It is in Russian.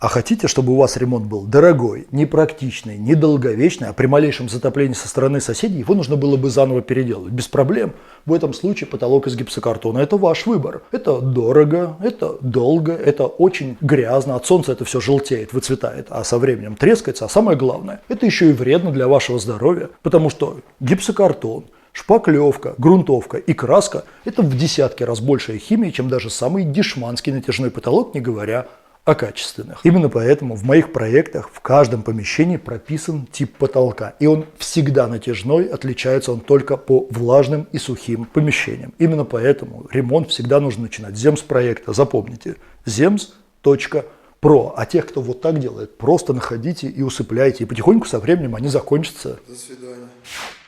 А хотите, чтобы у вас ремонт был дорогой, непрактичный, недолговечный, а при малейшем затоплении со стороны соседей его нужно было бы заново переделать? Без проблем. В этом случае потолок из гипсокартона – это ваш выбор. Это дорого, это долго, это очень грязно, от солнца это все желтеет, выцветает, а со временем трескается. А самое главное, это еще и вредно для вашего здоровья, потому что гипсокартон, шпаклевка, грунтовка и краска – это в десятки раз большая химия, чем даже самый дешманский натяжной потолок, не говоря о качественных. Именно поэтому в моих проектах в каждом помещении прописан тип потолка. И он всегда натяжной, отличается он только по влажным и сухим помещениям. Именно поэтому ремонт всегда нужно начинать с земс-проекта. Запомните, zems.pro. А тех, кто вот так делает, просто находите и усыпляйте. И потихоньку со временем они закончатся. До свидания.